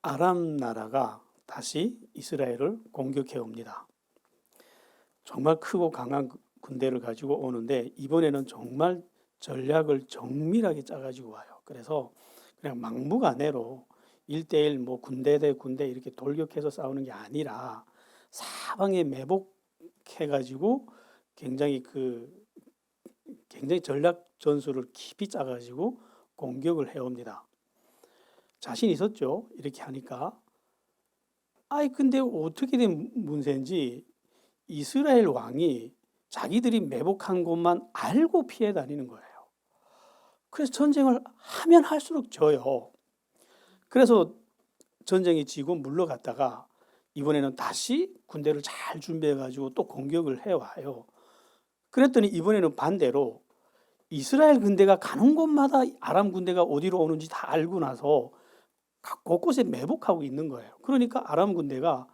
아람 나라가 다시 이스라엘을 공격해 옵니다. 정말 크고 강한 군대를 가지고 오는데 이번에는 정말 전략을 정밀하게 짜가지고 와요. 그래서 그냥 막무가내로 1대1 뭐 군대 대 군대 이렇게 돌격해서 싸우는 게 아니라 사방에 매복해가지고 굉장히 굉장히 전략 전술을 깊이 짜가지고 공격을 해옵니다. 자신 있었죠. 이렇게 하니까. 근데 어떻게 된 문제인지 이스라엘 왕이 자기들이 매복한 곳만 알고 피해 다니는 거예요. 그래서 전쟁을 하면 할수록 져요. 그래서 전쟁이 지고 물러갔다가 이번에는 다시 군대를 잘 준비해가지고 또 공격을 해와요. 그랬더니 이번에는 반대로 이스라엘 군대가 가는 곳마다 아람 군대가 어디로 오는지 다 알고 나서 곳곳에 매복하고 있는 거예요. 그러니까 아람 군대가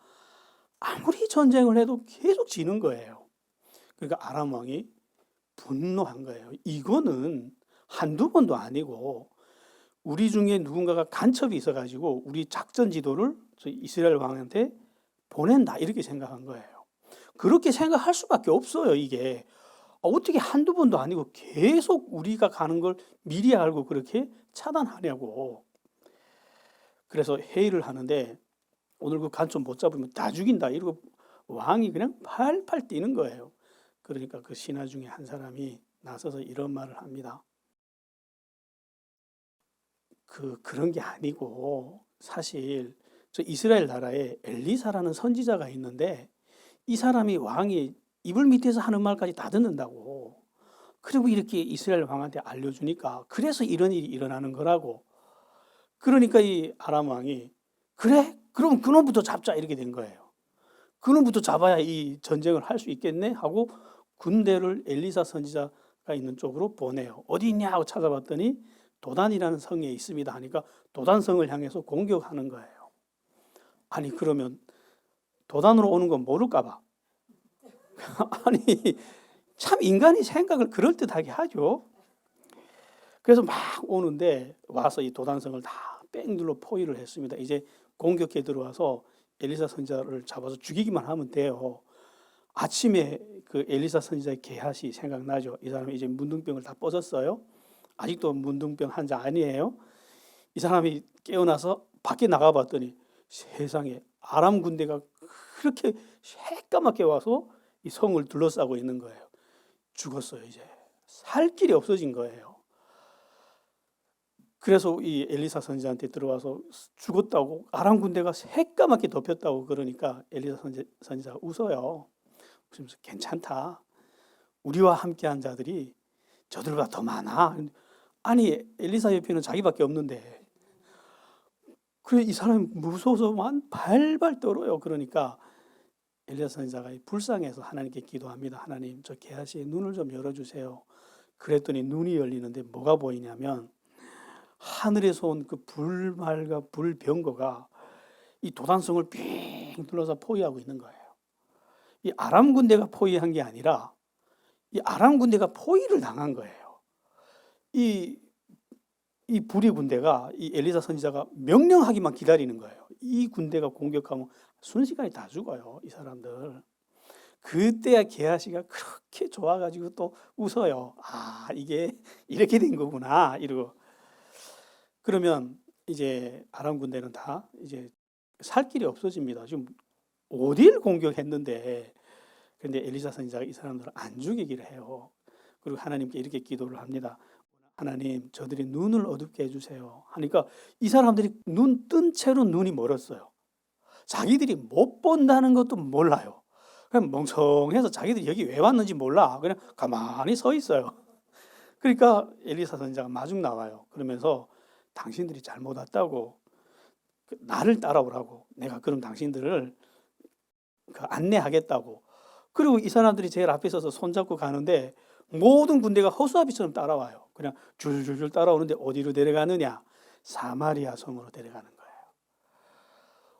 아무리 전쟁을 해도 계속 지는 거예요. 그러니까 아람 왕이 분노한 거예요. 이거는 한두 번도 아니고 우리 중에 누군가가 간첩이 있어가지고 우리 작전 지도를 이스라엘 왕한테 보낸다 이렇게 생각한 거예요. 그렇게 생각할 수밖에 없어요. 이게 어떻게 한두 번도 아니고 계속 우리가 가는 걸 미리 알고 그렇게 차단하냐고. 그래서 회의를 하는데 오늘 그 간첩 못 잡으면 다 죽인다 이러고 왕이 그냥 팔팔 뛰는 거예요. 그러니까 그 신하 중에 한 사람이 나서서 이런 말을 합니다. 그런 게 아니고 사실 저 이스라엘 나라에 엘리사라는 선지자가 있는데 이 사람이 왕이 이불 밑에서 하는 말까지 다 듣는다고. 그리고 이렇게 이스라엘 왕한테 알려주니까 그래서 이런 일이 일어나는 거라고. 그러니까 이 아람 왕이 그래? 그럼 그놈부터 잡자 이렇게 된 거예요. 그놈부터 잡아야 이 전쟁을 할 수 있겠네 하고 군대를 엘리사 선지자가 있는 쪽으로 보내요. 어디 있냐 하고 찾아봤더니 도단이라는 성에 있습니다 하니까 도단성을 향해서 공격하는 거예요. 아니 그러면 도단으로 오는 건 모를까 봐. 아니 참 인간이 생각을 그럴듯하게 하죠. 그래서 막 오는데 와서 이 도단성을 다 뺑 둘러 포위를 했습니다. 이제 공격해 들어와서 엘리사 선지자를 잡아서 죽이기만 하면 돼요. 아침에 그 엘리사 선지자의 게하시 생각나죠. 이 사람이 이제 문둥병을 다 뻗었어요. 아직도 문둥병 환자 아니에요. 이 사람이 깨어나서 밖에 나가봤더니 세상에 아람 군대가 그렇게 새까맣게 와서 이 성을 둘러싸고 있는 거예요. 죽었어요. 이제 살 길이 없어진 거예요. 그래서 이 엘리사 선지자한테 들어와서 죽었다고 아람 군대가 새까맣게 덮였다고 그러니까 엘리사 선지자가 웃어요. 웃으면서 괜찮다. 우리와 함께한 자들이 저들보다 더 많아. 아니 엘리사 옆에는 자기밖에 없는데. 그래 이 사람이 무서워서만 발발 떨어요. 그러니까 엘리사 선지자가 불쌍해서 하나님께 기도합니다. 하나님 저 게하시의 눈을 좀 열어주세요. 그랬더니 눈이 열리는데 뭐가 보이냐면 하늘에서 온 그 불말과 불병거가 이 도단성을 빙 둘러서 포위하고 있는 거예요. 이 아람 군대가 포위한 게 아니라 이 아람 군대가 포위를 당한 거예요. 이 불의 군대가 이 엘리사 선지자가 명령하기만 기다리는 거예요. 이 군대가 공격하면 순식간에 다 죽어요. 이 사람들. 그때야 게하시가 그렇게 좋아가지고 또 웃어요. 이게 이렇게 된 거구나 이러고. 그러면 이제 아람 군대는 다 이제 살 길이 없어집니다. 지금 어디를 공격했는데. 근데 엘리사 선지자가 이 사람들을 안 죽이기를 해요. 그리고 하나님께 이렇게 기도를 합니다. 하나님 저들이 눈을 어둡게 해주세요 하니까 이 사람들이 눈 뜬 채로 눈이 멀었어요. 자기들이 못 본다는 것도 몰라요. 그냥 멍청해서 자기들이 여기 왜 왔는지 몰라. 그냥 가만히 서 있어요. 그러니까 엘리사 선지자가 마중 나와요. 그러면서 당신들이 잘못 왔다고 나를 따라오라고 내가 그럼 당신들을 안내하겠다고. 그리고 이 사람들이 제일 앞에 서서 손잡고 가는데 모든 군대가 허수아비처럼 따라와요. 그냥 줄줄줄 따라오는데 어디로 데려가느냐? 사마리아 성으로 데려가는 거예요.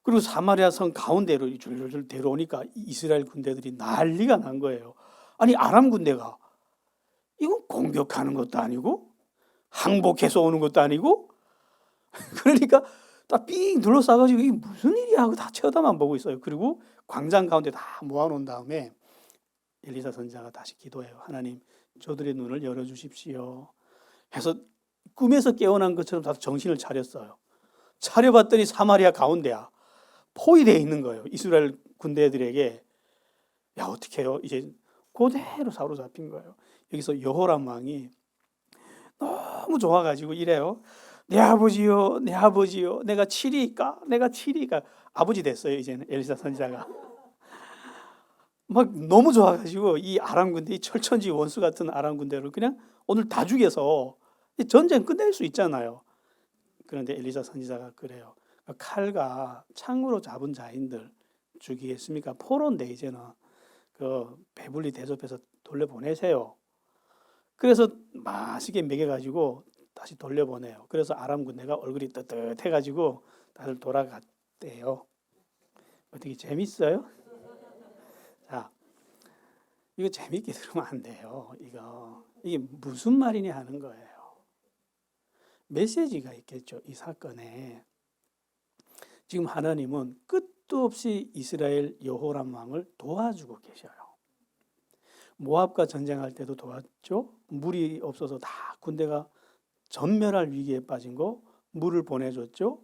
그리고 사마리아 성 가운데로 줄줄줄 데려오니까 이스라엘 군대들이 난리가 난 거예요. 아니 아람 군대가 이건 공격하는 것도 아니고 항복해서 오는 것도 아니고 그러니까 딱 삥 둘러싸가지고 이게 무슨 일이야 하고 다 쳐다만 보고 있어요. 그리고 광장 가운데 다 모아놓은 다음에 엘리사 선지자가 다시 기도해요. 하나님, 저들의 눈을 열어주십시오 해서 꿈에서 깨어난 것처럼 다 정신을 차렸어요. 차려봤더니 사마리아 가운데야 포위되어 있는 거예요. 이스라엘 군대들에게. 야, 어떻게 해요? 이제 그대로 사로잡힌 거예요. 여기서 여호람 왕이 너무 좋아가지고 이래요. 내 아버지요, 내 아버지요, 내가 치리까? 내가 치리까? 아버지 됐어요. 이제는 엘리사 선지자가. 막 너무 좋아가지고 이 아람 군대, 이 철천지 원수 같은 아람 군대를 그냥 오늘 다 죽여서 전쟁 끝낼 수 있잖아요. 그런데 엘리사 선지자가 그래요. 칼과 창으로 잡은 자인들 죽이겠습니까? 포로인데 이제는 그 배불리 대접해서 돌려보내세요. 그래서 맛있게 먹여가지고 다시 돌려보내요. 그래서 아람 군대가 얼굴이 뜨뜻해가지고 다들 돌아갔대요. 어떻게 재밌어요? 자, 이거 재밌게 들으면 안 돼요. 이게 무슨 말이냐 하는 거예요. 메시지가 있겠죠. 이 사건에. 지금 하나님은 끝도 없이 이스라엘 여호람 왕을 도와주고 계셔요. 모압과 전쟁할 때도 도왔죠. 물이 없어서 다 군대가 전멸할 위기에 빠진 거 물을 보내줬죠.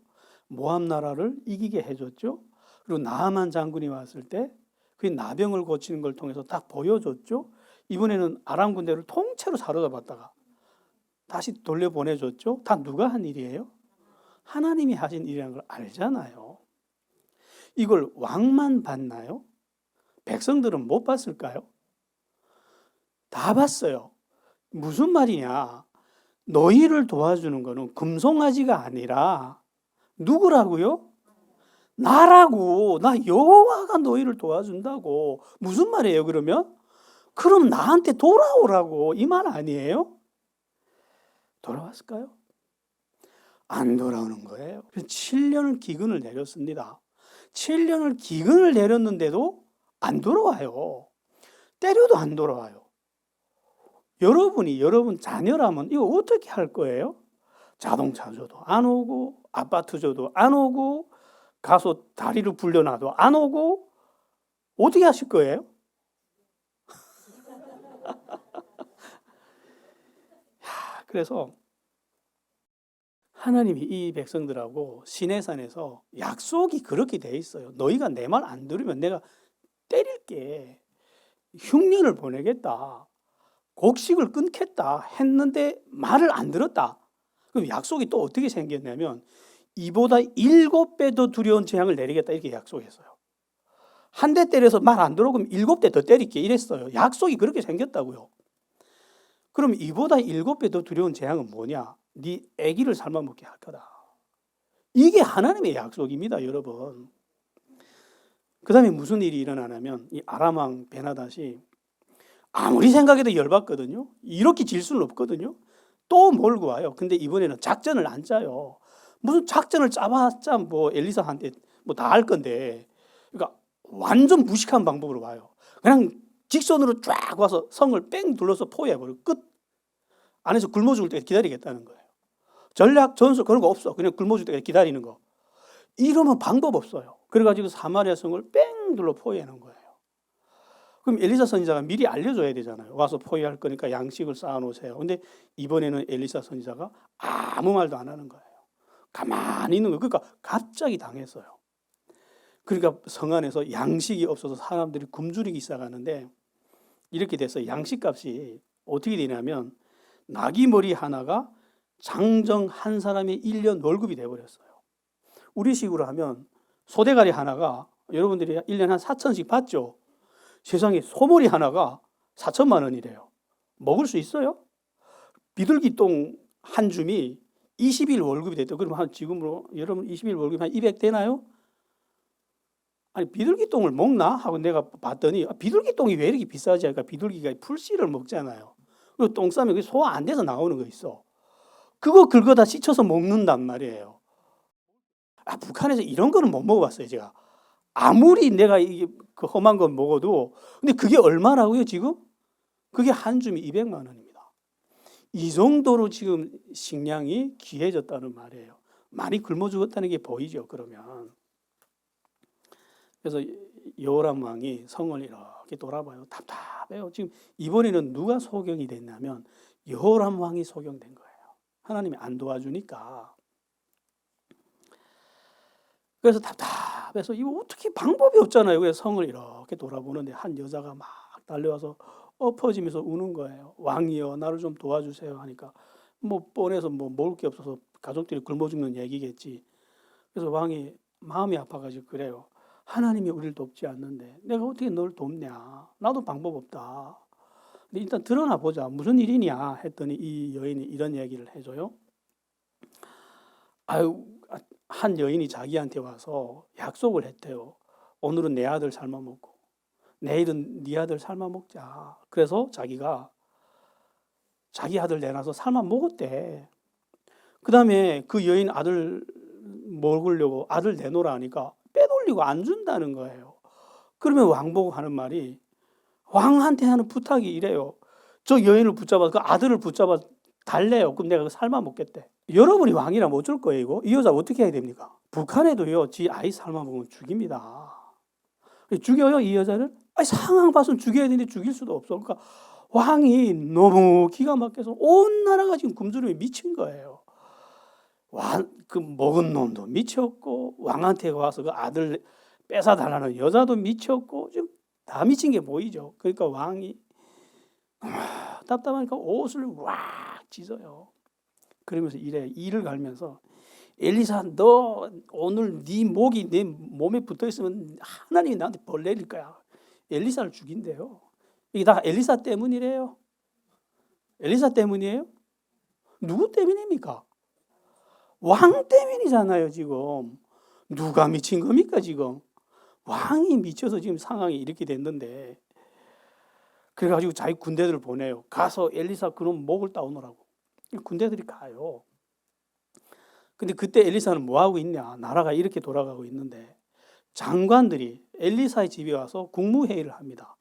모압 나라를 이기게 해줬죠. 그리고 나아만 장군이 왔을 때 그 나병을 고치는 걸 통해서 딱 보여줬죠. 이번에는 아람 군대를 통째로 사로잡았다가 다시 돌려보내줬죠. 다 누가 한 일이에요? 하나님이 하신 일이라는 걸 알잖아요. 이걸 왕만 봤나요? 백성들은 못 봤을까요? 다 봤어요. 무슨 말이냐? 너희를 도와주는 거는 금송아지가 아니라 누구라고요? 나라고. 나 여호와가 너희를 도와준다고. 무슨 말이에요 그러면? 그럼 나한테 돌아오라고 이 말 아니에요? 돌아왔을까요? 안 돌아오는 거예요. 7년을 기근을 내렸습니다. 7년을 기근을 내렸는데도 안 돌아와요. 때려도 안 돌아와요. 여러분 자녀라면 이거 어떻게 할 거예요? 자동차 줘도 안 오고, 아파트 줘도 안 오고, 가서 다리를 불려놔도 안 오고, 어떻게 하실 거예요? 그래서 하나님이 이 백성들하고 시내산에서 약속이 그렇게 돼 있어요. 너희가 내 말 안 들으면 내가 때릴게. 흉년을 보내겠다. 곡식을 끊겠다 했는데 말을 안 들었다. 그럼 약속이 또 어떻게 생겼냐면 이보다 7배 더 두려운 재앙을 내리겠다 이렇게 약속했어요. 한 대 때려서 말 안 들어오면 7대 더 때릴게 이랬어요. 약속이 그렇게 생겼다고요. 그럼 이보다 7배 더 두려운 재앙은 뭐냐? 네 아기를 삶아먹게 할 거다. 이게 하나님의 약속입니다, 여러분. 그 다음에 무슨 일이 일어나냐면 이 아람 왕 베나닷이 아무리 생각해도 열받거든요. 이렇게 질 수는 없거든요. 또 몰고 와요. 근데 이번에는 작전을 안 짜요. 무슨 작전을 짜봤자 뭐 엘리사한테 뭐 다 할 건데, 그러니까 완전 무식한 방법으로 와요. 그냥 직선으로 쫙 와서 성을 뺑 둘러서 포위해버리고 끝. 안에서 굶어 죽을 때까지 기다리겠다는 거예요. 전략, 전술 그런 거 없어. 그냥 굶어 죽을 때까지 기다리는 거. 이러면 방법 없어요. 그래가지고 사마리아 성을 뺑 둘러 포위하는 거예요. 그럼 엘리사 선지자가 미리 알려줘야 되잖아요. 와서 포위할 거니까 양식을 쌓아놓으세요. 근데 이번에는 엘리사 선지자가 아무 말도 안 하는 거예요. 가만히 있는 거예요. 그러니까 갑자기 당했어요. 그러니까 성 안에서 양식이 없어서 사람들이 굶주리기 시작하는데 이렇게 돼서 양식값이 어떻게 되냐면 나귀 머리 하나가 장정 한 사람의 1년 월급이 돼버렸어요. 우리식으로 하면 소대가리 하나가 여러분들이 1년에 한 4천씩 받죠. 세상에 소머리 하나가 4천만 원이래요. 먹을 수 있어요? 비둘기똥 한 줌이 20일 월급이 됐다. 그러면 한 지금으로 여러분 20일 월급이 한 200 되나요? 아니 비둘기똥을 먹나? 하고 내가 봤더니 비둘기똥이 왜 이렇게 비싸지? 하니까 비둘기가 풀씨를 먹잖아요. 그리고 똥 싸면 소화 안 돼서 나오는 거 있어. 그거 긁어다 씻어서 먹는단 말이에요. 북한에서 이런 거는 못 먹어봤어요, 제가. 아무리 내가 이게 그 험한 건 먹어도, 근데 그게 얼마라고요, 지금? 그게 한 줌이 200만 원입니다. 이 정도로 지금 식량이 귀해졌다는 말이에요. 많이 굶어 죽었다는 게 보이죠. 그러면 그래서 여호람 왕이 성을 이렇게 돌아봐요. 답답해요. 지금 이번에는 누가 소경이 됐냐면 여호람 왕이 소경된 거예요. 하나님이 안 도와주니까. 그래서 답답해서 이거 어떻게 방법이 없잖아요. 그래서 성을 이렇게 돌아보는데 한 여자가 막 달려와서 엎어지면서 우는 거예요. 왕이여 나를 좀 도와주세요 하니까 뭐 뻔해서 뭐 먹을 게 없어서 가족들이 굶어 죽는 얘기겠지. 그래서 왕이 마음이 아파가지고 그래요. 하나님이 우리를 돕지 않는데 내가 어떻게 널 돕냐. 나도 방법 없다. 근데 일단 드러나 보자. 무슨 일이냐 했더니 이 여인이 이런 얘기를 해줘요. 한 여인이 자기한테 와서 약속을 했대요. 오늘은 내 아들 삶아 먹고 내일은 네 아들 삶아 먹자. 그래서 자기가 자기 아들 내놔서 삶아 먹었대. 그 다음에 그 여인 아들 먹으려고 아들 내놓으라 하니까 빼돌리고 안 준다는 거예요. 그러면 왕보고 하는 말이 왕한테 하는 부탁이 이래요. 저 여인을 붙잡아서 그 아들을 붙잡아 달래요. 그럼 내가 삶아 먹겠대. 여러분이 왕이라면 어쩔 거예요 이거? 이 여자 어떻게 해야 됩니까? 북한에도요 지 아이 삶아 먹으면 죽입니다. 죽여요 이 여자를? 상황 봐서는 죽여야 되는데 죽일 수도 없어. 그러니까 왕이 너무 기가 막혀서 온 나라가 지금 굶주림에 미친 거예요. 그 먹은 놈도 미쳤고 왕한테 와서 그 아들 뺏어달라는 여자도 미쳤고 지금 다 미친 게 보이죠. 그러니까 왕이 답답하니까 옷을 왁 찢어요. 그러면서 이를 갈면서 엘리사 너 오늘 네 목이 내 몸에 붙어 있으면 하나님이 나한테 벌 내릴 거야. 엘리사를 죽인대요. 이게 다 엘리사 때문이래요. 엘리사 때문이에요? 누구 때문입니까? 왕 때문이잖아요 지금. 누가 미친 겁니까 지금? 왕이 미쳐서 지금 상황이 이렇게 됐는데 그래가지고 자기 군대들을 보내요. 가서 엘리사 그놈 목을 따오느라고. 군대들이 가요. 근데 그때 엘리사는 뭐하고 있냐. 나라가 이렇게 돌아가고 있는데 장관들이 엘리사의 집에 와서 국무회의를 합니다.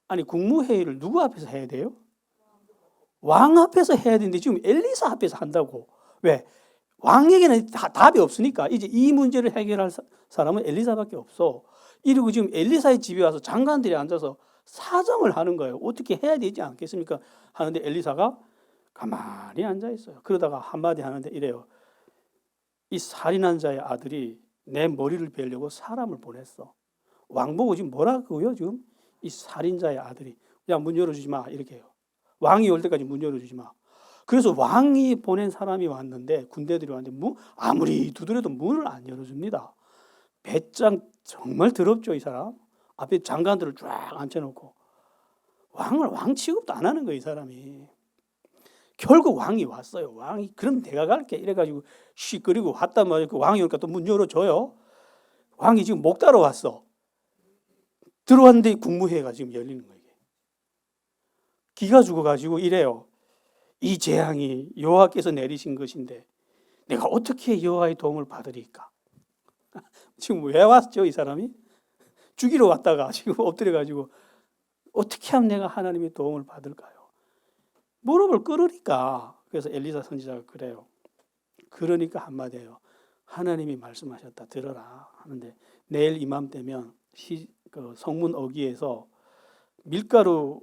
아니 국무회의를 누구 앞에서 해야 돼요? 왕 앞에서 해야 되는데 지금 엘리사 앞에서 한다고. 왜? 왕에게는 답이 없으니까 이제 이 문제를 해결할 사람은 엘리사밖에 없어. 이러고 지금 엘리사의 집에 와서 장관들이 앉아서 사정을 하는 거예요. 어떻게 해야 되지 않겠습니까? 하는데 엘리사가 가만히 앉아 있어요. 그러다가 한마디 하는데 이래요. 이 살인한 자의 아들이 내 머리를 베려고 사람을 보냈어. 왕 보고 지금 뭐라고요? 지금 이 살인자의 아들이 야 문 열어주지 마 이렇게 해요. 왕이 올 때까지 문 열어주지 마. 그래서 왕이 보낸 사람이 왔는데 군대들이 왔는데 아무리 두드려도 문을 안 열어줍니다. 배짱 정말 더럽죠 이 사람. 앞에 장관들을 쫙 앉혀놓고 왕 취급도 안 하는 거예요 이 사람이. 결국 왕이 왔어요. 왕이 그럼 내가 갈게 이래가지고 씩거리고 왔단 말이에요. 그 왕이 오니까 또 문 열어줘요. 왕이 지금 목 따러 왔어. 들어왔는데 국무회의가 지금 열리는 거예요. 기가 죽어가지고 이래요. 이 재앙이 여호와께서 내리신 것인데 내가 어떻게 여호와의 도움을 받으리까? 지금 왜 왔죠 이 사람이? 죽이러 왔다가 지금 엎드려가지고 어떻게 하면 내가 하나님의 도움을 받을까요? 무릎을 꿇으니까. 그래서 엘리사 선지자가 그래요. 그러니까 한마디예요. 하나님이 말씀하셨다 들어라 하는데 내일 이맘때면 그 성문 어귀에서 밀가루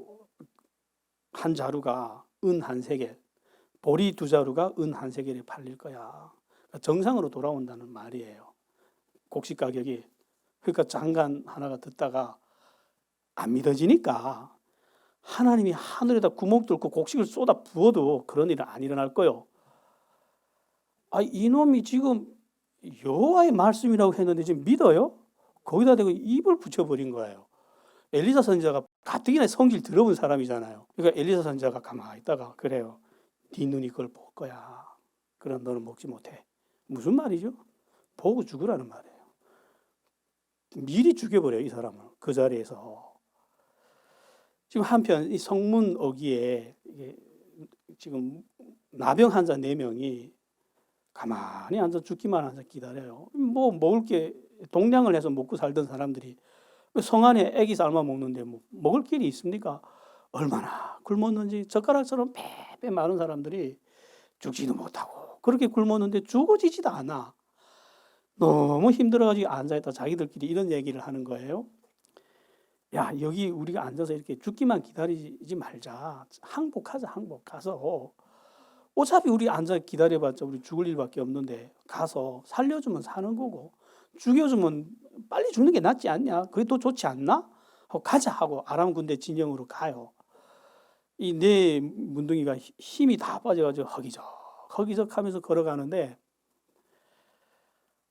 한 자루가 은 한 세겔, 보리 2자루가 은 한 세겔에 팔릴 거야. 정상으로 돌아온다는 말이에요. 곡식 가격이. 그러니까 장관 하나가 듣다가 안 믿어지니까 하나님이 하늘에다 구멍 뚫고 곡식을 쏟아 부어도 그런 일은 안 일어날 거요. 이놈이 지금 여호와의 말씀이라고 했는데 지금 믿어요? 거기다 대고 입을 붙여버린 거예요. 엘리사 선지자가 가뜩이나 성질 들어본 사람이잖아요. 그러니까 엘리사 선지자가 가만히 있다가 그래요. 네 눈이 그걸 볼 거야. 그럼 너는 먹지 못해. 무슨 말이죠? 보고 죽으라는 말이에요. 미리 죽여버려요 이 사람을. 그 자리에서. 지금 한편 이 성문 어귀에 지금 나병 환자 4명이 가만히 앉아 죽기만 앉아 기다려요. 뭐 먹을 게 동량을 해서 먹고 살던 사람들이 성 안에 애기 삶아 먹는데 뭐 먹을 길이 있습니까? 얼마나 굶었는지 젓가락처럼 빼빼 마른 사람들이 죽지도 못하고 그렇게 굶었는데 죽어지지도 않아. 너무 힘들어가지고 앉아있다 자기들끼리 이런 얘기를 하는 거예요. 야, 여기 우리가 앉아서 이렇게 죽기만 기다리지 말자. 항복하자, 항복. 가서 어차피 우리 앉아 기다려봤자 우리 죽을 일밖에 없는데 가서 살려주면 사는 거고 죽여주면 빨리 죽는 게 낫지 않냐? 그게 더 좋지 않나? 하고 가자 하고 아람 군대 진영으로 가요. 이 내 문둥이가 힘이 다 빠져가지고 허기적 하면서 걸어가는데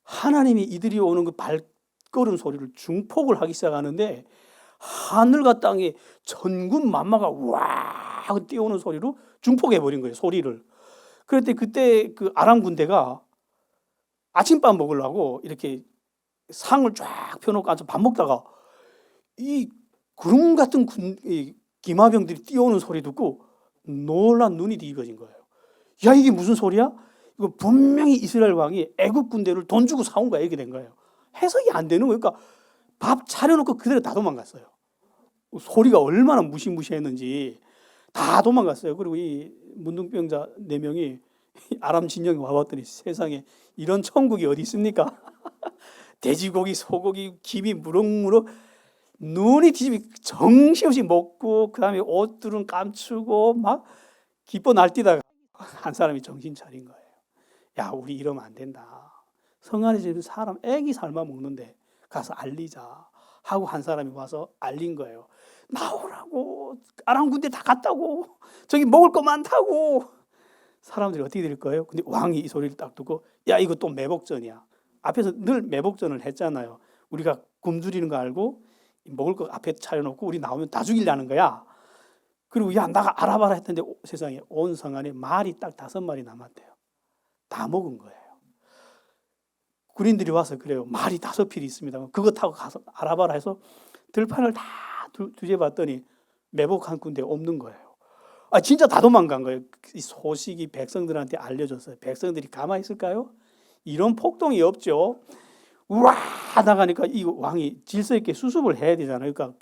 하나님이 이들이 오는 그 발걸음 소리를 중폭을 하기 시작하는데 하늘과 땅에 전군 만마가 와 하고 뛰어오는 소리로 중폭해버린 거예요, 소리를. 그런데 그때 그 아람 군대가 아침밥 먹으려고 이렇게 상을 쫙 펴놓고 앉아 밥 먹다가 이 구름 같은 기마병들이 뛰어오는 소리 듣고 놀란 눈이 뒤집어진 거예요. 야, 이게 무슨 소리야? 이거 분명히 이스라엘 왕이 애국 군대를 돈 주고 사온 거야. 이렇게 된 거예요. 해석이 안 되는 거예요. 그러니까 밥 차려놓고 그대로 다 도망갔어요. 소리가 얼마나 무시무시했는지 다 도망갔어요. 그리고 이 문둥병자 4명이 아람 진영에 와봤더니 세상에 이런 천국이 어디 있습니까? 돼지고기, 소고기, 김이 무럭무럭 눈이 뒤집이 정신없이 먹고 그다음에 옷들은 감추고 막 기뻐 날뛰다가 한 사람이 정신 차린 거예요. 야, 우리 이러면 안 된다. 성 안에 지금 사람 애기 삶아 먹는데 가서 알리자 하고 한 사람이 와서 알린 거예요. 나오라고, 아람 군대 다 갔다고, 저기 먹을 거 많다고. 사람들이 어떻게 될 거예요? 근데 왕이 이 소리를 딱 듣고 야, 이거 또 매복전이야. 앞에서 늘 매복전을 했잖아요. 우리가 굶주리는 거 알고 먹을 거 앞에 차려놓고 우리 나오면 다 죽이려는 거야. 그리고 야, 나가 알아봐라 했는데 세상에 온 성 안에 말이 딱 5마리 남았대요. 다 먹은 거예요. 군인들이 와서 그래요. 말이 5필이 있습니다. 그거 타고 가서 알아봐라 해서 들판을 다 뒤져봤더니 매복한 군대 없는 거예요. 아, 진짜 다 도망간 거예요. 이 소식이 백성들한테 알려졌어요. 백성들이 가만히 있을까요? 이런 폭동이 없죠. 우와 나가니까 이 왕이 질서 있게 수습을 해야 되잖아요. 그러니까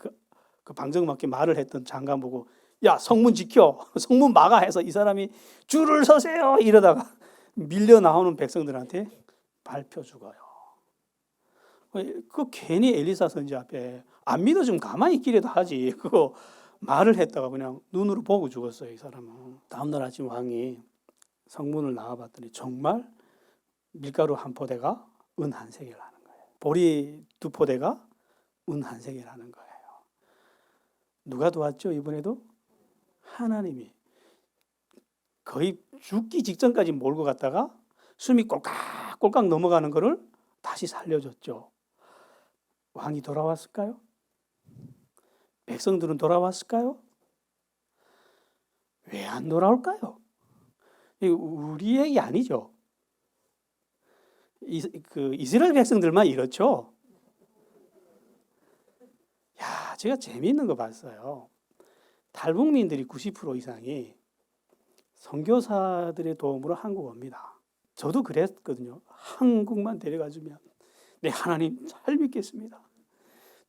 그 방정맞게 말을 했던 장관 보고 야, 성문 지켜, 성문 막아 해서 이 사람이 줄을 서세요 이러다가 밀려 나오는 백성들한테 밟혀 죽어요. 그 괜히 엘리사 선지 앞에 안 믿어주면 가만히 있기라도 하지. 그거 말을 했다가 그냥 눈으로 보고 죽었어요, 이 사람은. 다음날 아침 왕이 성문을 나와봤더니 정말 밀가루 1포대가 은 1세겔 하는 거예요. 보리 2포대가 은 1세겔 하는 거예요. 누가 도왔죠, 이번에도? 하나님이. 거의 죽기 직전까지 몰고 갔다가 숨이 꼴깍꼴깍 넘어가는 거를 다시 살려줬죠. 왕이 돌아왔을까요? 백성들은 돌아왔을까요? 왜 안 돌아올까요? 우리 얘기 아니죠. 이스라엘 백성들만 이렇죠. 야, 제가 재미있는 거 봤어요. 탈북민들이 90% 이상이 선교사들의 도움으로 한국 옵니다. 저도 그랬거든요. 한국만 데려가주면 네, 하나님 잘 믿겠습니다.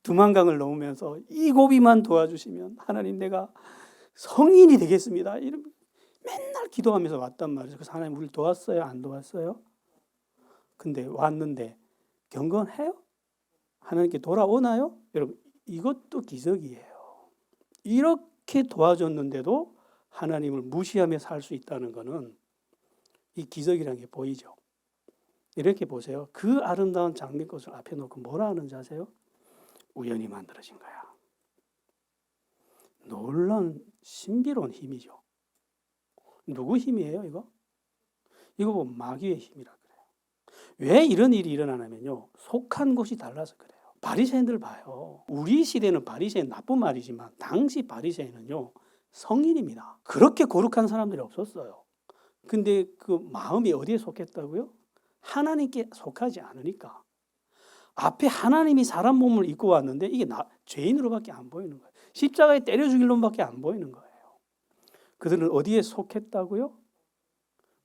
두만강을 넘으면서 이 고비만 도와주시면 하나님 내가 성인이 되겠습니다. 이런 맨날 기도하면서 왔단 말이죠. 그래서 하나님 우리를 도왔어요? 안 도왔어요? 근데 왔는데 경건해요? 하나님께 돌아오나요? 여러분, 이것도 기적이에요. 이렇게 도와줬는데도 하나님을 무시하며 살 수 있다는 것은 이 기적이라는 게 보이죠. 이렇게 보세요. 그 아름다운 장미꽃을 앞에 놓고 뭐라 하는지 아세요? 우연히 만들어진 거야. 놀라운 신비로운 힘이죠. 누구 힘이에요, 이거? 이거 보면 마귀의 힘이라 그래요. 왜 이런 일이 일어나냐면요. 속한 곳이 달라서 그래요. 바리새인들 봐요. 우리 시대는 바리새인 나쁜 말이지만 당시 바리새인은요. 성인입니다. 그렇게 거룩한 사람들이 없었어요. 근데 그 마음이 어디에 속했다고요? 하나님께 속하지 않으니까. 앞에 하나님이 사람 몸을 입고 왔는데 이게 죄인으로밖에 안 보이는 거예요. 십자가에 때려 죽일 놈밖에 안 보이는 거예요. 그들은 어디에 속했다고요?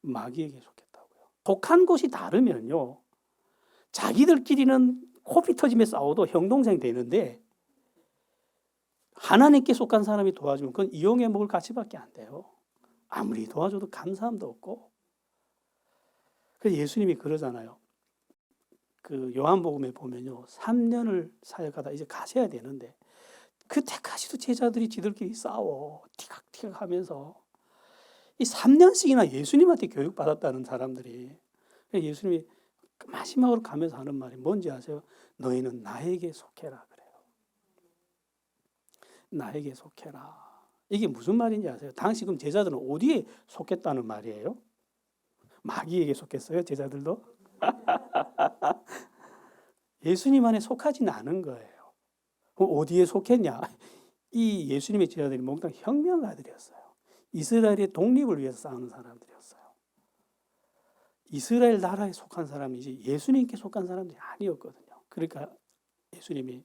마귀에게 속했다고요. 속한 곳이 다르면요. 자기들끼리는 코피 터지며 싸워도 형동생 되는데 하나님께 속한 사람이 도와주면 그건 이용해 먹을 가치밖에 안 돼요. 아무리 도와줘도 감사함도 없고 그래서 예수님이 그러잖아요. 그 요한복음에 보면요, 3년을 사역하다 이제 가셔야 되는데 그때까지도 제자들이 지들끼리 싸워 티각티각 하면서 이 3년씩이나 예수님한테 교육받았다는 사람들이. 예수님이 마지막으로 가면서 하는 말이 뭔지 아세요? 너희는 나에게 속해라 그래요. 나에게 속해라. 이게 무슨 말인지 아세요? 당시 그럼 제자들은 어디에 속했다는 말이에요? 마귀에게 속했어요, 제자들도? 예수님 안에 속하지는 않은 거예요. 그럼 어디에 속했냐? 이 예수님의 제자들이 몽땅 혁명가들이었어요. 이스라엘의 독립을 위해서 싸우는 사람들이었어요. 이스라엘 나라에 속한 사람이지 예수님께 속한 사람들이 아니었거든요. 그러니까 예수님이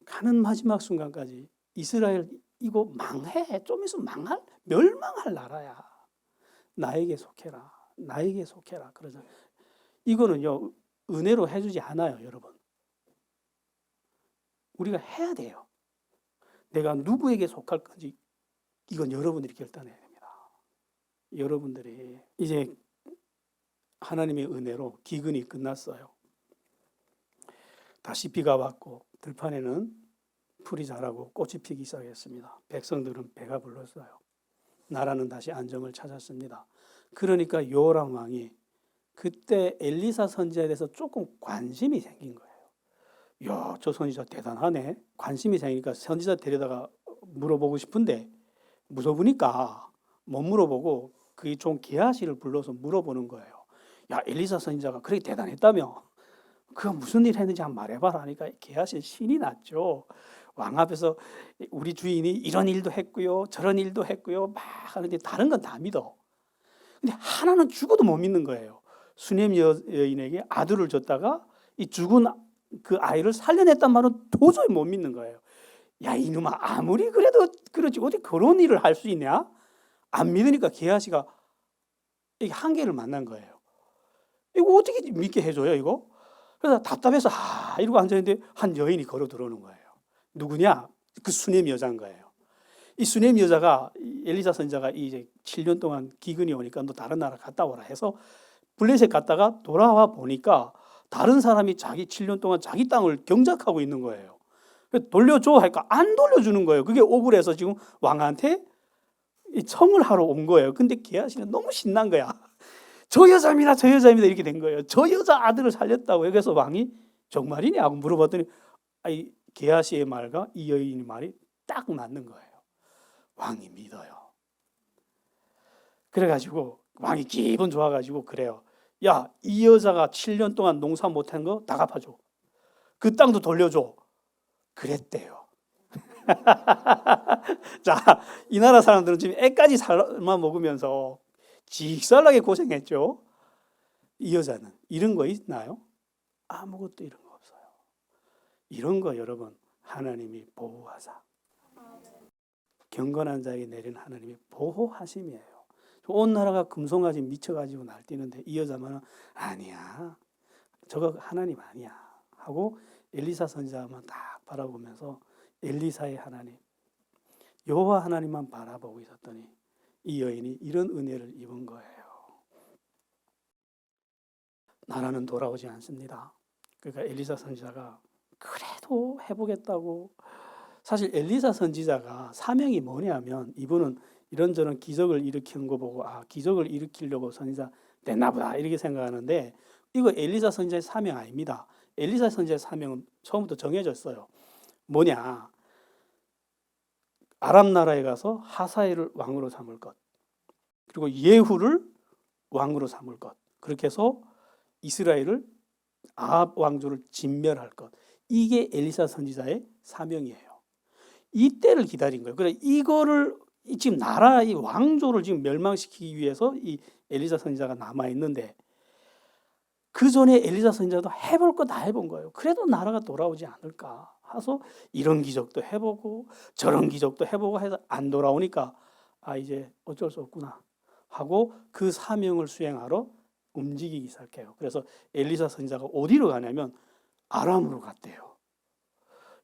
가는 마지막 순간까지 이스라엘 이거 망해. 좀 있으면 멸망할 나라야. 나에게 속해라. 나에게 속해라. 그러죠. 이거는요, 은혜로 해주지 않아요, 여러분. 우리가 해야 돼요. 내가 누구에게 속할 건지 이건 여러분들이 결단해야 됩니다. 여러분들이 이제 하나님의 은혜로 기근이 끝났어요. 다시 비가 왔고 들판에는 풀이 자라고 꽃이 피기 시작했습니다. 백성들은 배가 불렀어요. 나라는 다시 안정을 찾았습니다. 그러니까 요람 왕이 그때 엘리사 선지자에 대해서 조금 관심이 생긴 거예요. 야, 저 선지자 대단하네. 관심이 생기니까 선지자 데려다가 물어보고 싶은데 무서우니까 못 물어보고 그게 좀 게하시를 불러서 물어보는 거예요. 야, 엘리사 선지자가 그렇게 대단했다며? 그가 무슨 일 했는지 한번 말해봐라 하니까 게하시 신이 났죠. 왕 앞에서 우리 주인이 이런 일도 했고요, 저런 일도 했고요, 막 하는데 다른 건 다 믿어. 근데 하나는 죽어도 못 믿는 거예요. 수넴 여인에게 아들을 줬다가 이 죽은 그 아이를 살려냈단 말은 도저히 못 믿는 거예요. 야, 이놈아, 아무리 그래도 그렇지 어디 그런 일을 할 수 있냐? 안 믿으니까 게하시가 이게 한계를 만난 거예요. 이거 어떻게 믿게 해줘요, 이거? 그래서 답답해서 이러고 앉아있는데 한 여인이 걸어 들어오는 거예요. 누구냐? 그 수넴 여자인 거예요. 이 수넴 여자가 엘리사 선지자가 이제 7년 동안 기근이 오니까 너 다른 나라 갔다 오라 해서 블레셋 갔다가 돌아와 보니까 다른 사람이 자기 7년 동안 자기 땅을 경작하고 있는 거예요. 돌려줘 하니까 안 돌려주는 거예요. 그게 억울해서 지금 왕한테 청을 하러 온 거예요. 근데 게하시는 너무 신난 거야. 저 여자입니다, 저 여자입니다 이렇게 된 거예요. 저 여자 아들을 살렸다고. 그래서 왕이 정말이냐 하고 물어봤더니 게하시의 말과 이 여인의 말이 딱 맞는 거예요. 왕이 믿어요. 그래가지고 왕이 기분 좋아가지고 그래요. 야, 이 여자가 7년 동안 농사 못한 거 다 갚아줘. 그 땅도 돌려줘. 그랬대요. 자, 이 나라 사람들은 지금 애까지 삶아 먹으면서 직살나게 고생했죠. 이 여자는 이런 거 있나요? 아무것도 이런 거 없어요. 이런 거 여러분 하나님이 보호하사 경건한 자에게 내린 하나님의 보호하심이에요. 온 나라가 금송아지 미쳐가지고 날뛰는데 이 여자만은 아니야, 저거 하나님 아니야 하고 엘리사 선지자만 딱 바라보면서 엘리사의 하나님 여호와 하나님만 바라보고 있었더니 이 여인이 이런 은혜를 입은 거예요. 나라는 돌아오지 않습니다. 그러니까 엘리사 선지자가 그래도 해보겠다고. 사실 엘리사 선지자가 사명이 뭐냐면 이분은 이런저런 기적을 일으키는 거 보고 기적을 일으키려고 선지자 됐나 보다 이렇게 생각하는데 이거 엘리사 선지자의 사명 아닙니다. 엘리사 선지자의 사명은 처음부터 정해졌어요. 뭐냐? 아람 나라에 가서 하사엘을 왕으로 삼을 것, 그리고 예후를 왕으로 삼을 것, 그렇게 해서 이스라엘을 아합 왕조를 진멸할 것. 이게 엘리사 선지자의 사명이에요. 이때를 기다린 거예요. 그래 이거를 지금 나라 이 왕조를 지금 멸망시키기 위해서 이 엘리사 선지자가 남아 있는데 그 전에 엘리사 선지자도 해볼 거 다 해본 거예요. 그래도 나라가 돌아오지 않을까 해서 이런 기적도 해보고 저런 기적도 해보고 해서 안 돌아오니까 이제 어쩔 수 없구나 하고 그 사명을 수행하러 움직이기 시작해요. 그래서 엘리사 선지자가 어디로 가냐면 아람으로 갔대요.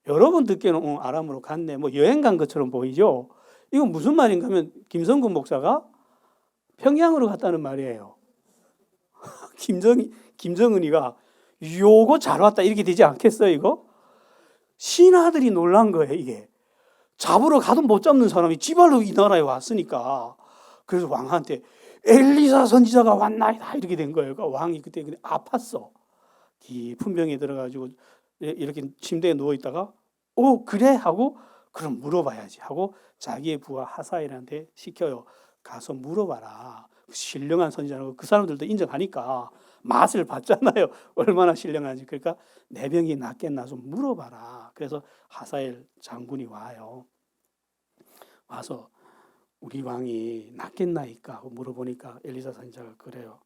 여러분 듣기에는 아람으로 갔네, 뭐 여행 간 것처럼 보이죠. 이건 무슨 말인가 하면 김성근 목사가 평양으로 갔다는 말이에요. 김정은이가 요거 잘 왔다 이렇게 되지 않겠어요, 이거? 신하들이 놀란 거예요, 이게. 잡으러 가도 못 잡는 사람이 지발로 이 나라에 왔으니까. 그래서 왕한테 엘리사 선지자가 왔나이다 이렇게 된 거예요. 그러니까 왕이 그때 아팠어. 깊은 병에 들어가지고 이렇게 침대에 누워 있다가 그래 하고 그럼 물어봐야지 하고 자기의 부하 하사엘한테 시켜요. 가서 물어봐라. 신령한 선지자라고 그 사람들도 인정하니까 맛을 봤잖아요. 얼마나 신령한지. 그러니까 내 병이 낫겠나 좀 물어봐라. 그래서 하사엘 장군이 와요. 와서 우리 왕이 낫겠나이까 하고 물어보니까 엘리사 선지자가 그래요.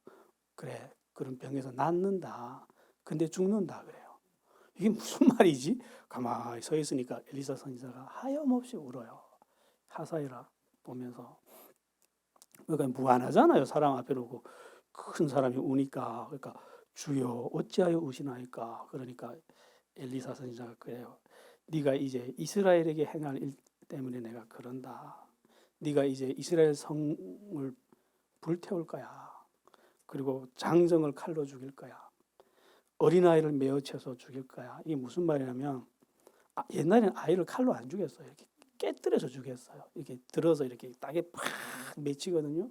그래, 그런 병에서 낫는다. 근데 죽는다 그래요. 이게 무슨 말이지? 가만히 서 있으니까 엘리사 선지자가 하염없이 울어요. 하사엘아 보면서. 그러니까 무안하잖아요. 사람 앞에 놓고 큰 사람이 우니까. 그러니까 주여 어찌하여 우시나이까. 그러니까 엘리사 선지자가 그래요. 네가 이제 이스라엘에게 행할 일 때문에 내가 그런다. 네가 이제 이스라엘 성을 불태울 거야. 그리고 장정을 칼로 죽일 거야. 어린아이를 메어쳐서 죽일 거야. 이게 무슨 말이냐면 옛날에는 아이를 칼로 안 죽였어요. 이렇게 깨뜨려서 죽였어요. 이렇게 들어서 이렇게 땅에 팍 맺히거든요.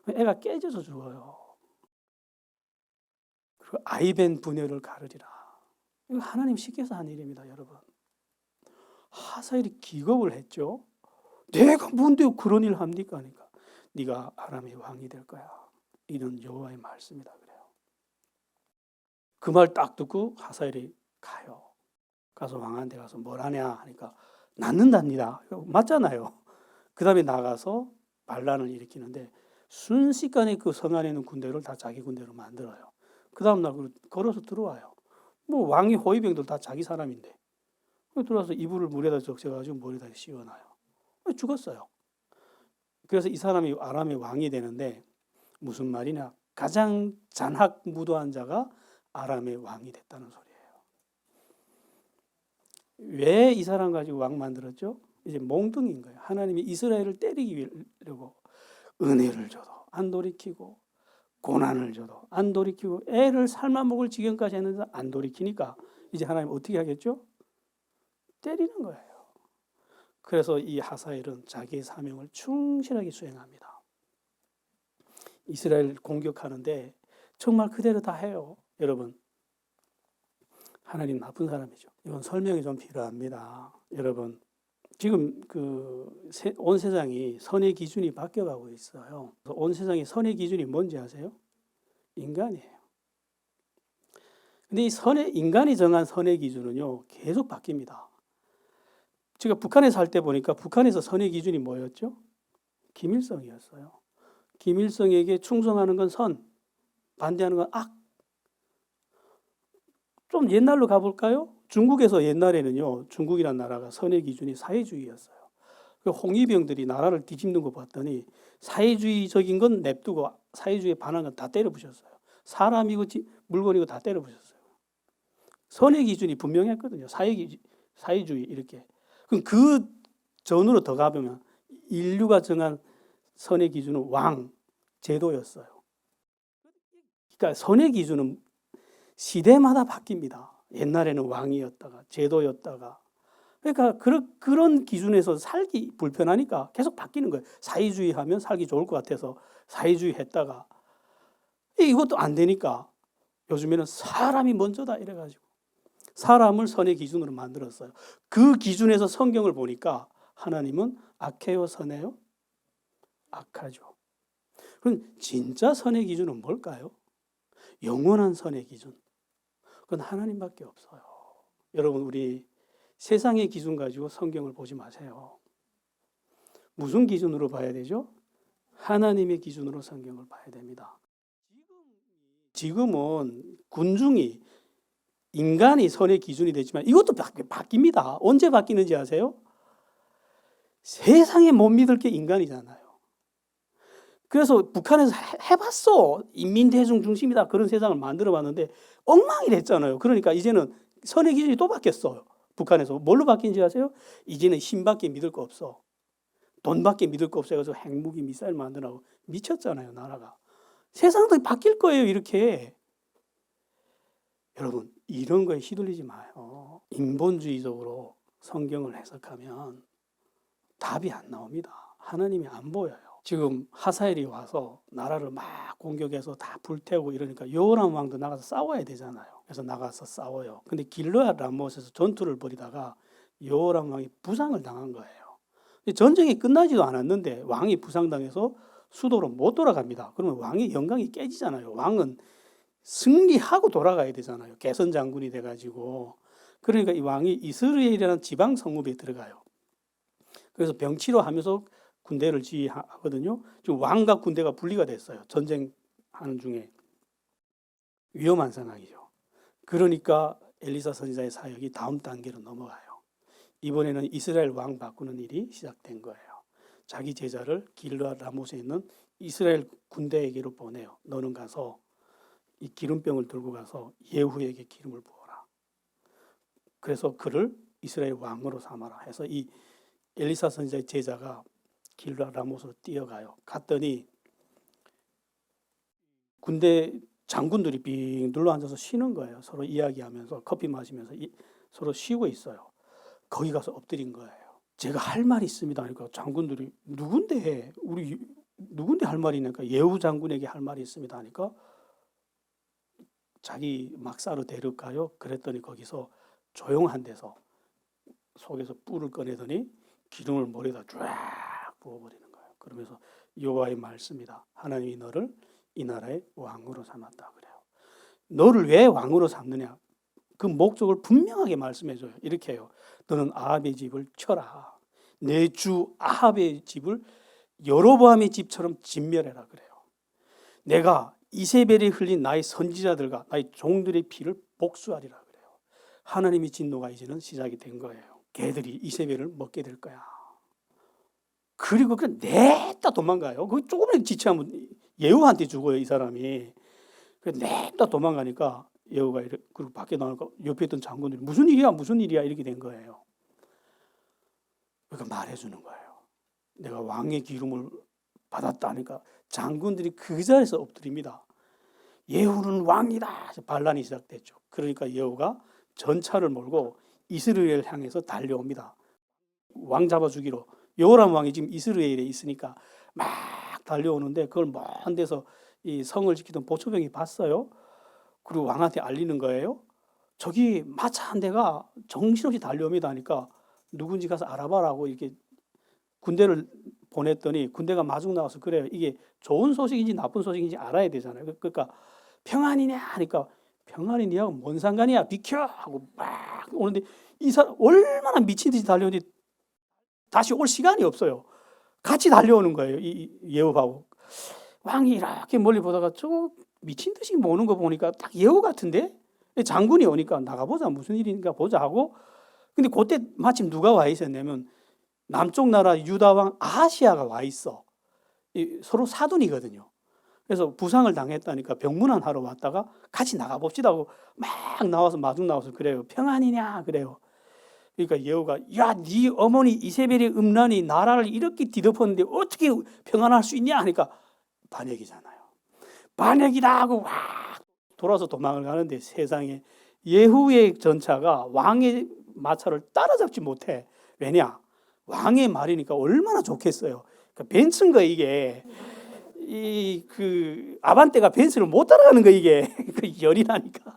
애가 깨져서 죽어요. 그리고 아이벤 분열을 가르리라. 이거 하나님 시켜서 한 일입니다, 여러분. 하사엘이 기겁을 했죠. 내가 뭔데 그런 일 합니까? 하니까 네가 아람의 왕이 될 거야. 이런 여호와의 말씀이다 그래요. 그 말 딱 듣고 하사엘이 가요. 가서 왕한테 가서 뭘 하냐 하니까 낫는답니다. 맞잖아요. 그 다음에 나가서 반란을 일으키는데 순식간에 그 성 안에 있는 군대를 다 자기 군대로 만들어요. 그 다음 날 걸어서 들어와요. 뭐 왕이 호위병들 다 자기 사람인데 들어와서 이불을 물에다 적셔가지고 머리에다 씌워놔요. 죽었어요. 그래서 이 사람이 아람의 왕이 되는데 무슨 말이냐? 가장 잔학무도한 자가 아람의 왕이 됐다는 소리예요. 왜 이 사람 가지고 왕 만들었죠? 이제 몽둥이인 거예요. 하나님이 이스라엘을 때리기 위하려고 은혜를 줘도 안 돌이키고 고난을 줘도 안 돌이키고 애를 삶아 먹을 지경까지 했는데 안 돌이키니까 이제 하나님 어떻게 하겠죠? 때리는 거예요. 그래서 이 하사엘은 자기의 사명을 충실하게 수행합니다. 이스라엘 공격하는데 정말 그대로 다 해요. 여러분, 하나님 나쁜 사람이죠. 이건 설명이 좀 필요합니다. 여러분, 지금 온 세상이 선의 기준이 바뀌어가고 있어요. 온 세상의 선의 기준이 뭔지 아세요? 인간이에요. 근데 이 인간이 정한 선의 기준은요, 계속 바뀝니다. 제가 북한에 살 때 보니까 북한에서 선의 기준이 뭐였죠? 김일성이었어요. 김일성에게 충성하는 건 선, 반대하는 건 악. 좀 옛날로 가볼까요? 중국에서 옛날에는요, 중국이라는 나라가 선의 기준이 사회주의였어요. 홍위병들이 나라를 뒤집는 거 봤더니 사회주의적인 건 냅두고 사회주의에 반하는 건 다 때려 부셨어요. 사람이고 물건이고 다 때려 부셨어요. 선의 기준이 분명했거든요. 사회주의 이렇게. 그럼 그 전으로 더 가보면 인류가 정한 선의 기준은 왕, 제도였어요. 그러니까 선의 기준은 시대마다 바뀝니다. 옛날에는 왕이었다가 제도였다가 그러니까 그런 기준에서 살기 불편하니까 계속 바뀌는 거예요. 사회주의 하면 살기 좋을 것 같아서 사회주의 했다가 이것도 안 되니까 요즘에는 사람이 먼저다 이래가지고 사람을 선의 기준으로 만들었어요. 그 기준에서 성경을 보니까 하나님은 악해요, 선해요? 악하죠. 그럼 진짜 선의 기준은 뭘까요? 영원한 선의 기준. 그건 하나님밖에 없어요. 여러분, 우리 세상의 기준 가지고 성경을 보지 마세요. 무슨 기준으로 봐야 되죠? 하나님의 기준으로 성경을 봐야 됩니다. 지금은 군중이 인간이 선의 기준이 되지만 이것도 바뀝니다. 언제 바뀌는지 아세요? 세상에 못 믿을 게 인간이잖아요. 그래서 북한에서 해봤어. 인민대중 중심이다. 그런 세상을 만들어봤는데 엉망이 됐잖아요. 그러니까 이제는 선의 기준이 또 바뀌었어요. 북한에서. 뭘로 바뀐지 아세요? 이제는 힘밖에 믿을 거 없어. 돈밖에 믿을 거 없어서 핵무기 미사일 만들라고 미쳤잖아요. 나라가. 세상도 바뀔 거예요, 이렇게. 여러분, 이런 거에 휘둘리지 마요. 인본주의적으로 성경을 해석하면 답이 안 나옵니다. 하나님이 안 보여요. 지금 하사엘이 와서 나라를 막 공격해서 다 불태우고 이러니까 여호람 왕도 나가서 싸워야 되잖아요. 그래서 나가서 싸워요. 근데 길르앗 라못에서 전투를 벌이다가 여호람 왕이 부상을 당한 거예요. 전쟁이 끝나지도 않았는데 왕이 부상당해서 수도로 못 돌아갑니다. 그러면 왕의 영광이 깨지잖아요. 왕은 승리하고 돌아가야 되잖아요. 개선 장군이 돼가지고. 그러니까 이 왕이 이스라엘이라는 지방 성읍에 들어가요. 그래서 병치료하면서 군대를 지휘하거든요. 지금 왕과 군대가 분리가 됐어요. 전쟁하는 중에. 위험한 상황이죠. 그러니까 엘리사 선지자의 사역이 다음 단계로 넘어가요. 이번에는 이스라엘 왕 바꾸는 일이 시작된 거예요. 자기 제자를 길르앗 라못에 있는 이스라엘 군대에게로 보내요. 너는 가서 이 기름병을 들고 가서 예후에게 기름을 부어라. 그래서 그를 이스라엘 왕으로 삼아라 해서 이 엘리사 선지자의 제자가 길르앗 라못으로 뛰어가요. 갔더니 군대 장군들이 빙 둘러 앉아서 쉬는 거예요. 서로 이야기하면서 커피 마시면서 서로 쉬고 있어요. 거기 가서 엎드린 거예요. 제가 할 말이 있습니다. 그러니까 장군들이 누군데 할 말이 있냐니까 예후 장군에게 할 말이 있습니다. 하니까 자기 막사로 데려가요. 그랬더니 거기서 조용한 데서 속에서 뿔을 꺼내더니 기름을 머리에다 쫙 부어버리는 거예요. 그러면서 여호와의 말씀이다. 하나님이 너를 이 나라의 왕으로 삼았다 그래요. 너를 왜 왕으로 삼느냐? 그 목적을 분명하게 말씀해줘요. 이렇게 해요. 너는 아합의 집을 쳐라. 내 주 아합의 집을 여로보암의 집처럼 진멸해라 그래요. 내가 이세벨이 흘린 나의 선지자들과 나의 종들의 피를 복수하리라 그래요. 하나님의 진노가 이제는 시작이 된 거예요. 걔들이 이세벨을 먹게 될 거야. 그리고 그냥 냅다 도망가요. 그 조금만 지체하면 예후한테 죽어요, 이 사람이. 냅다 도망가니까 예후가 그리고 밖에 나오니까 옆에 있던 장군들이 무슨 일이야 이렇게 된 거예요. 그러니까 말해주는 거예요. 내가 왕의 기름을 받았다 하니까 장군들이 그 자리에서 엎드립니다. 예후는 왕이다. 반란이 시작됐죠. 그러니까 예후가 전차를 몰고 이스라엘 향해서 달려옵니다. 왕 잡아 주기로. 여호람 왕이 지금 이스라엘에 있으니까 막 달려오는데 그걸 먼 데서 이 성을 지키던 보초병이 봤어요. 그리고 왕한테 알리는 거예요. 저기 마차 한 대가 정신없이 달려옵니다 하니까 누군지 가서 알아봐라고 이렇게 군대를 보냈더니 군대가 마중 나와서 그래요. 이게 좋은 소식인지 나쁜 소식인지 알아야 되잖아요. 그러니까 평안이냐 하니까 평안이 니하고 뭔 상관이야 비켜 하고 막 오는데 이 사람 얼마나 미친 듯이 달려오는데 다시 올 시간이 없어요. 같이 달려오는 거예요. 이 예후하고. 왕이 이렇게 멀리 보다가 저 미친 듯이 모는 거 보니까 딱 예후 같은데? 장군이 오니까 나가보자 무슨 일인가 보자 하고 근데 그때 마침 누가 와 있었냐면 남쪽 나라 유다 왕 아하시아가 와 있어. 서로 사돈이거든요. 그래서 부상을 당했다니까 병문안 하러 왔다가 같이 나가봅시다 하고 막 나와서 마중 나와서 그래요. 평안이냐 그래요. 그러니까 예후가 야, 네 어머니 이세벨의 음란이 나라를 이렇게 뒤덮었는데 어떻게 평안할 수 있냐 하니까 반역이잖아요. 반역이다 하고 막 돌아서 도망을 가는데 세상에 예후의 전차가 왕의 마차를 따라잡지 못해. 왜냐? 왕의 말이니까 얼마나 좋겠어요. 그러니까 벤츠인 거 이게. 그 아반떼가 벤츠를 못 따라가는 거 이게. 그 열이 나니까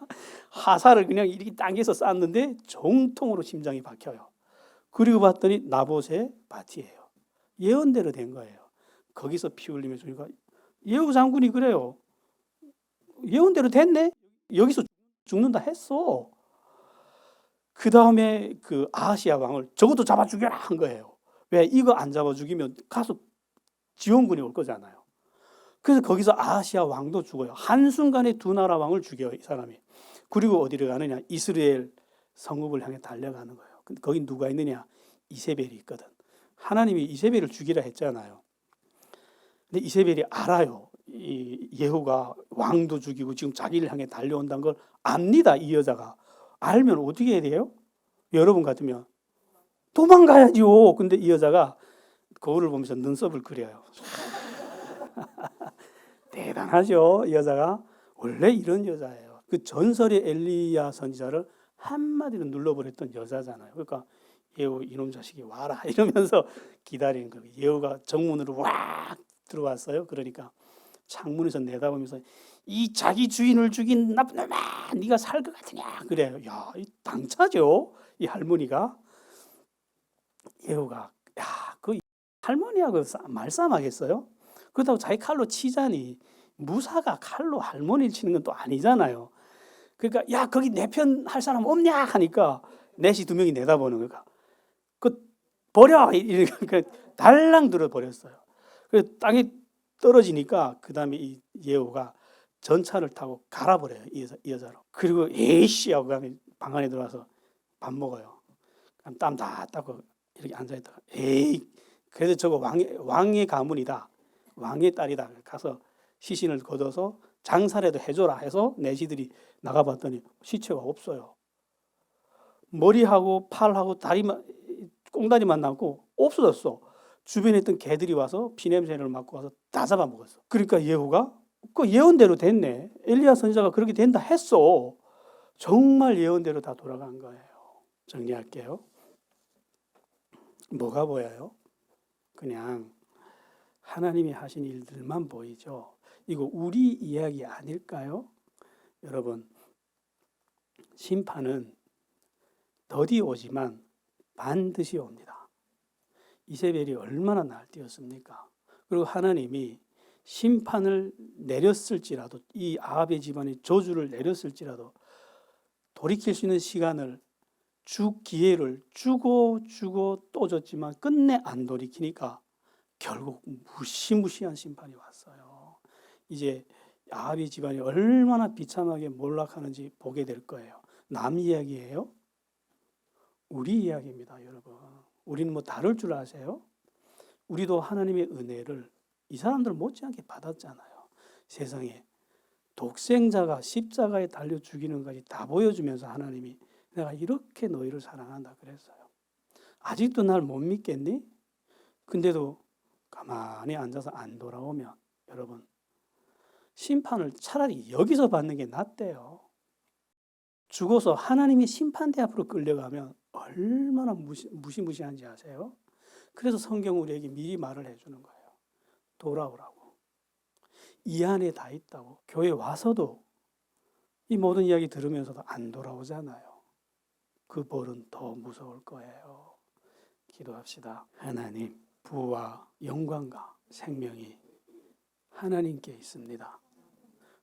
하사를 그냥 이렇게 당겨서 쌌는데 정통으로 심장이 박혀요. 그리고 봤더니 나봇의 밭이에요. 예언대로 된 거예요. 거기서 피 흘리며 주니까 예후 장군이 그래요. 예언대로 됐네. 여기서 죽는다 했어. 그 다음에 그 아하시아 왕을 저것도 잡아 죽여라 한 거예요. 왜? 이거 안 잡아 죽이면 가서 지원군이 올 거잖아요. 그래서 거기서 아하시아 왕도 죽어요. 한순간에 두 나라 왕을 죽여요, 이 사람이. 그리고 어디를 가느냐? 이스라엘 성읍을 향해 달려가는 거예요. 근데 거기 누가 있느냐? 이세벨이 있거든. 하나님이 이세벨을 죽이라 했잖아요. 근데 이세벨이 알아요. 이 예후가 왕도 죽이고 지금 자기를 향해 달려온다는 걸 압니다, 이 여자가. 알면 어떻게 해야 돼요? 여러분 같으면 도망가야죠. 근데 이 여자가 거울을 보면서 눈썹을 그려요. 대단하죠. 이 여자가 원래 이런 여자예요. 그 전설의 엘리야 선지자를 한마디로 눌러버렸던 여자잖아요. 그러니까 예후 이놈 자식이 와라 이러면서 기다리는 거예요. 예후가 정문으로 왁 들어왔어요. 그러니까 창문에서 내다보면서 이 자기 주인을 죽인 나쁜 놈아, 네가 살 것 같으냐 그래요. 야, 이 당차죠. 이 할머니가. 예후가 그 할머니하고 말싸움하겠어요? 그렇다고 자기 칼로 치자니 무사가 칼로 할머니를 치는 건 또 아니잖아요. 그러니까 야 거기 내 편 할 사람 없냐 하니까 넷이 두 명이 내다보는 거니까 그 버려 이렇게 달랑 들어 버렸어요. 그래서 땅에 떨어지니까 그 다음에 이 예후가 전차를 타고 갈아버려요. 이 여자로. 그리고 에이씨 하고 방 안에 들어와서 밥 먹어요. 땀 다 닦고 이렇게 앉아있다가 에이 그래도 저거 왕의 가문이다. 왕의 딸이다. 가서 시신을 걷어서 장사라도 해줘라 해서 내시들이 나가봤더니 시체가 없어요. 머리하고 팔하고 다리만 꽁다리만 남고 없어졌어. 주변에 있던 개들이 와서 피냄새를 맡고 와서 다 잡아먹었어. 그러니까 예후가 그 예언대로 됐네. 엘리야 선지자가 그렇게 된다 했어. 정말 예언대로 다 돌아간 거예요. 정리할게요. 뭐가 보여요? 그냥 하나님이 하신 일들만 보이죠. 이거 우리 이야기 아닐까요? 여러분, 심판은 더디 오지만 반드시 옵니다. 이세벨이 얼마나 날뛰었습니까? 그리고 하나님이 심판을 내렸을지라도 이 아합의 집안에 저주를 내렸을지라도 돌이킬 수 있는 시간을 기회를 주고 또 줬지만 끝내 안 돌이키니까 결국 무시무시한 심판이 왔어요. 이제 아합의 집안이 얼마나 비참하게 몰락하는지 보게 될 거예요. 남 이야기예요? 우리 이야기입니다, 여러분. 우리는 뭐 다를 줄 아세요? 우리도 하나님의 은혜를 이 사람들 못지않게 받았잖아요. 세상에 독생자가 십자가에 달려 죽이는 것까지 다 보여주면서 하나님이 내가 이렇게 너희를 사랑한다 그랬어요. 아직도 날 못 믿겠니? 근데도 가만히 앉아서 안 돌아오면 여러분 심판을 차라리 여기서 받는 게 낫대요. 죽어서 하나님의 심판대 앞으로 끌려가면 얼마나 무시무시한지 아세요? 그래서 성경 우리에게 미리 말을 해주는 거예요. 돌아오라고. 이 안에 다 있다고. 교회 와서도 이 모든 이야기 들으면서도 안 돌아오잖아요. 그 벌은 더 무서울 거예요. 기도합시다. 하나님, 부와 영광과 생명이 하나님께 있습니다.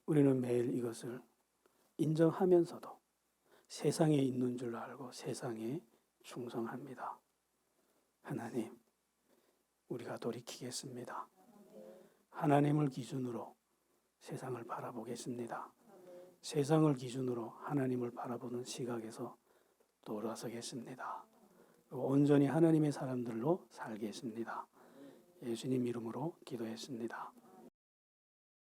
우리는 매일 이것을 인정하면서도 세상에 있는 줄 알고 세상에 충성합니다. 하나님, 우리가 돌이키겠습니다. 하나님을 기준으로 세상을 바라보겠습니다. 세상을 기준으로 하나님을 바라보는 시각에서 돌아서겠습니다. 온전히 하나님의 사람들로 살겠습니다. 예수님 이름으로 기도했습니다.